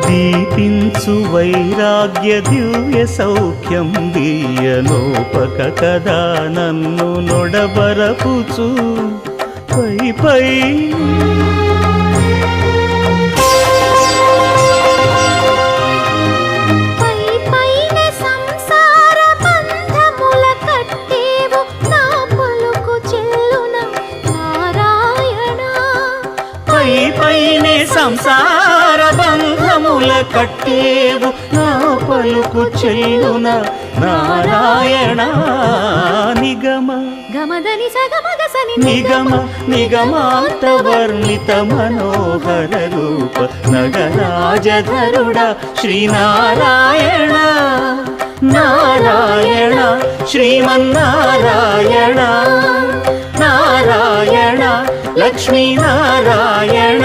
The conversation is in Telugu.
దీపించు వైరాగ్య దివ్య సౌఖ్యం దీయనోపక కదా నన్ను నొడబరపుచు పై పై సంసార బంధముల కట్టేవు నా పలుకు చెల్లున నారాయణ నిగమ గమదని సగమగసని నిగమ నిగమాంత వర్ణిత మనోహర రూప నగరాజధరుడ శ్రీనారాయణ నారాయణ శ్రీమన్నారాయణ నారాయణ లక్ష్మీనారాయణ